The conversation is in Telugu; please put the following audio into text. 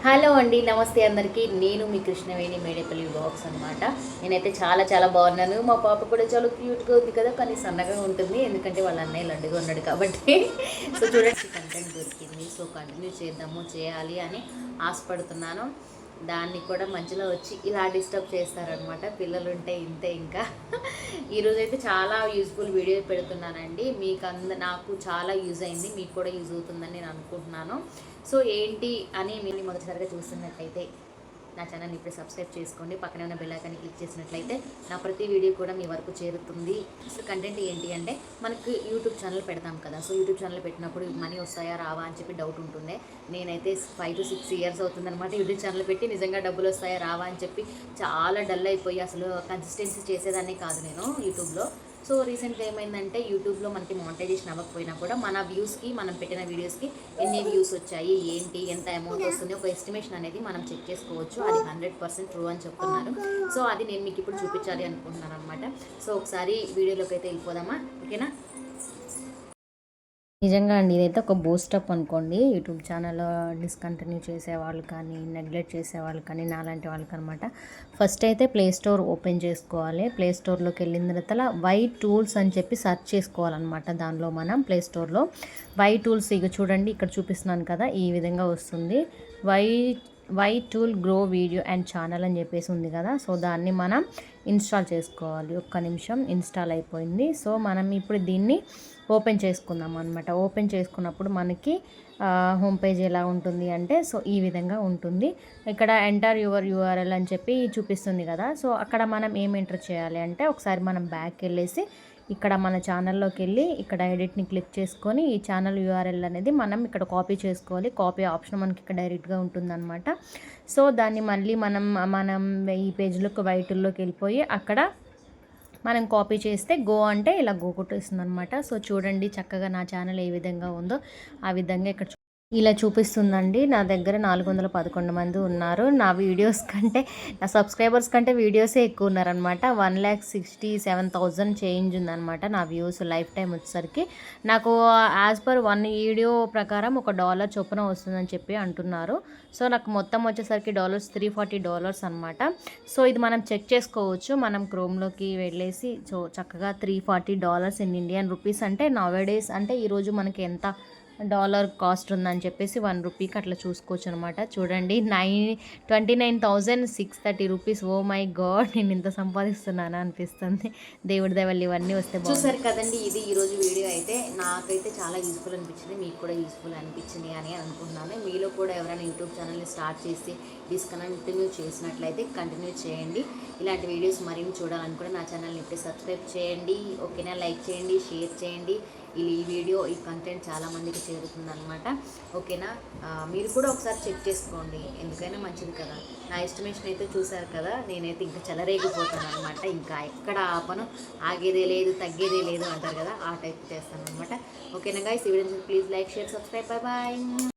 హలో అండి, నమస్తే అందరికీ. నేను మీ కృష్ణవేణి మేడేపల్లి బ్లాగ్స్ అనమాట. నేనైతే చాలా చాలా బాగున్నాను. మా పాప కూడా చాలా క్యూట్గా ఉంది కదా, కానీ సన్నగా ఉంటుంది ఎందుకంటే వాళ్ళ అన్నయ్య లడ్డుగా ఉన్నాడు కాబట్టి. సో చూడండి, కంటెంట్ దొరికింది. సో కంటిన్యూ చేయాలి అని ఆశపడుతున్నాను. దాన్ని కూడా మధ్యలో వచ్చి ఇలా డిస్టర్బ్ చేస్తారనమాట. పిల్లలు ఉంటే ఇంతే. ఇంకా ఈరోజైతే చాలా యూస్ఫుల్ వీడియో పెడుతున్నానండి. నాకు చాలా యూజ్ అయింది, మీకు కూడా యూజ్ అవుతుందని నేను అనుకుంటున్నాను. సో ఏంటి అని మీరు మొదటిసారిగా చూస్తున్నట్లయితే నా ఛానల్ని ఇప్పుడు సబ్స్క్రైబ్ చేసుకోండి. పక్కనే ఉన్న బెల్ ఐకాన్ని క్లిక్ చేసినట్లయితే నా ప్రతి వీడియో కూడా మీ వరకు చేరుతుంది. సో కంటెంట్ ఏంటి అంటే, మనకు యూట్యూబ్ ఛానల్ పెడతాం కదా. సో యూట్యూబ్ ఛానల్ పెట్టినప్పుడు మనీ వస్తాయా రావా అని చెప్పి డౌట్ ఉంటుంది. నేనైతే 5 to 6 years అవుతుందన్నమాట యూట్యూబ్ ఛానల్ పెట్టి. నిజంగా డబ్బులు వస్తాయా రావా అని చెప్పి చాలా డల్ అయిపోయి అసలు కన్సిస్టెన్సీ చేసేదాన్ని కాదు నేను యూట్యూబ్లో. సో రీసెంట్గా ఏమైందంటే, యూట్యూబ్లో మనకి మానిటైజేషన్ అవ్వకపోయినా కూడా మన వ్యూస్కి, మనం పెట్టిన వీడియోస్కి ఎన్ని వ్యూస్ వచ్చాయి, ఏంటి, ఎంత అమౌంట్ వస్తుంది, ఒక ఎస్టిమేషన్ అనేది మనం చెక్ చేసుకోవచ్చు. అది 100% ట్రూ అని చెప్తున్నారు. సో అది నేను మీకు ఇప్పుడు చూపించాలి అనుకుంటున్నాను అనమాట. సో ఒకసారి వీడియోలోకి అయితే వెళ్ళిపోదామా, ఓకేనా? నిజంగా అండి, ఇదైతే ఒక బూస్టప్ అనుకోండి. యూట్యూబ్ ఛానల్ డిస్కంటిన్యూ చేసేవాళ్ళు కానీ, నెగ్లెక్ట్ చేసేవాళ్ళు కానీ, నాలాంటి వాళ్ళకి అనమాట. ఫస్ట్ అయితే ప్లే స్టోర్ ఓపెన్ చేసుకోవాలి. ప్లే స్టోర్లోకి వెళ్ళిన తర్వాత వై టూల్స్ అని చెప్పి సెర్చ్ చేసుకోవాలన్నమాట. దానిలో మనం ప్లే స్టోర్లో వై టూల్స్ ఇక చూడండి, ఇక్కడ చూపిస్తున్నాను కదా, ఈ విధంగా వస్తుంది. Y tool grow video and channel అని చెప్పేసి ఉంది కదా. సో దాన్ని మనం ఇన్స్టాల్ చేసుకోవాలి. ఒక్క నిమిషం, ఇన్స్టాల్ అయిపోయింది. సో మనం ఇప్పుడు దీన్ని ఓపెన్ చేసుకుందాం అనమాట. ఓపెన్ చేసుకున్నప్పుడు మనకి హోమ్ పేజ్ ఎలా ఉంటుంది అంటే, సో ఈ విధంగా ఉంటుంది. ఇక్కడ ఎంటర్ యువర్ యూఆర్ఎల్ అని చెప్పి చూపిస్తుంది కదా. సో అక్కడ మనం ఏం ఎంటర్ చేయాలి అంటే, ఒకసారి మనం బ్యాక్ వెళ్ళేసి ఇక్కడ మన ఛానల్లోకి వెళ్ళి ఇక్కడ ఎడిట్ని క్లిక్ చేసుకొని ఈ ఛానల్ యూఆర్ఎల్ అనేది మనం ఇక్కడ కాపీ చేసుకోవాలి. కాపీ ఆప్షన్ మనకి ఇక్కడ డైరెక్ట్గా ఉంటుందన్నమాట. సో దాన్ని మళ్ళీ మనం ఈ పేజ్లోకి వైట్లోకి వెళ్ళిపోయి అక్కడ మనం కాపీ చేస్తే గో అంటే ఇలా గో కొట్టేస్తుంది అనమాట. సో చూడండి చక్కగా నా ఛానల్ ఏ విధంగా ఉందో ఆ విధంగా ఇక్కడ ఇలా చూపిస్తుందండి. నా దగ్గర 411 మంది ఉన్నారు. నా వీడియోస్ కంటే, నా సబ్స్క్రైబర్స్ కంటే వీడియోసే ఎక్కువ ఉన్నారనమాట. 1,67,000 చేంజ్ ఉందనమాట నా వ్యూస్ లైఫ్ టైం వచ్చేసరికి. నాకు యాజ్ పర్ 1 వీడియో ప్రకారం $1 చొప్పున వస్తుందని చెప్పి అంటున్నారు. సో నాకు మొత్తం వచ్చేసరికి $340 అనమాట. సో ఇది మనం చెక్ చేసుకోవచ్చు. మనం క్రోమ్లోకి వెళ్ళేసి సో చక్కగా $340 ఇన్ ఇండియన్ రూపీస్ అంటే నవేడేస్ అంటే ఈరోజు మనకి ఎంత డాలర్ కాస్ట్ ఉందని చెప్పేసి ₹1కి అట్లా చూసుకోవచ్చు అనమాట. చూడండి 29,630 రూపీస్. ఓ మై గాడ్, నేను ఇంత సంపాదిస్తున్నానా అనిపిస్తుంది. దేవుడి దయవల్ల ఇవన్నీ వస్తే చూసారు కదండి. ఇది ఈరోజు వీడియో అయితే నాకైతే చాలా యూస్ఫుల్ అనిపించింది, మీకు కూడా యూస్ఫుల్ అనిపించింది అని అనుకుంటున్నాను. మీలో కూడా ఎవరైనా యూట్యూబ్ ఛానల్ని స్టార్ట్ చేసి డిస్కంటిన్యూ చేసినట్లయితే కంటిన్యూ చేయండి. ఇలాంటి వీడియోస్ మరిన్ని చూడాలనుకుంటే నా ఛానల్ని ఇప్పుడే సబ్స్క్రైబ్ చేయండి, ఓకేనా? లైక్ చేయండి, షేర్ చేయండి. ఈ వీడియో, ఈ కంటెంట్ చాలామందికి చేరుతుందనమాట, ఓకేనా? మీరు కూడా ఒకసారి చెక్ చేసుకోండి, ఎందుకైనా మంచిది కదా. నా ఎస్టిమేషన్ అయితే చూసారు కదా, నేనైతే ఇంకా చెలరేగిపోతాను అనమాట. ఇంకా ఎక్కడ ఆపను, ఆగేదే లేదు తగ్గేదే లేదు అంటారు కదా, ఆ టైప్ చేస్తాను అనమాట. ఓకేనా గైస్, ఈ video please like, share, subscribe. Bye bye.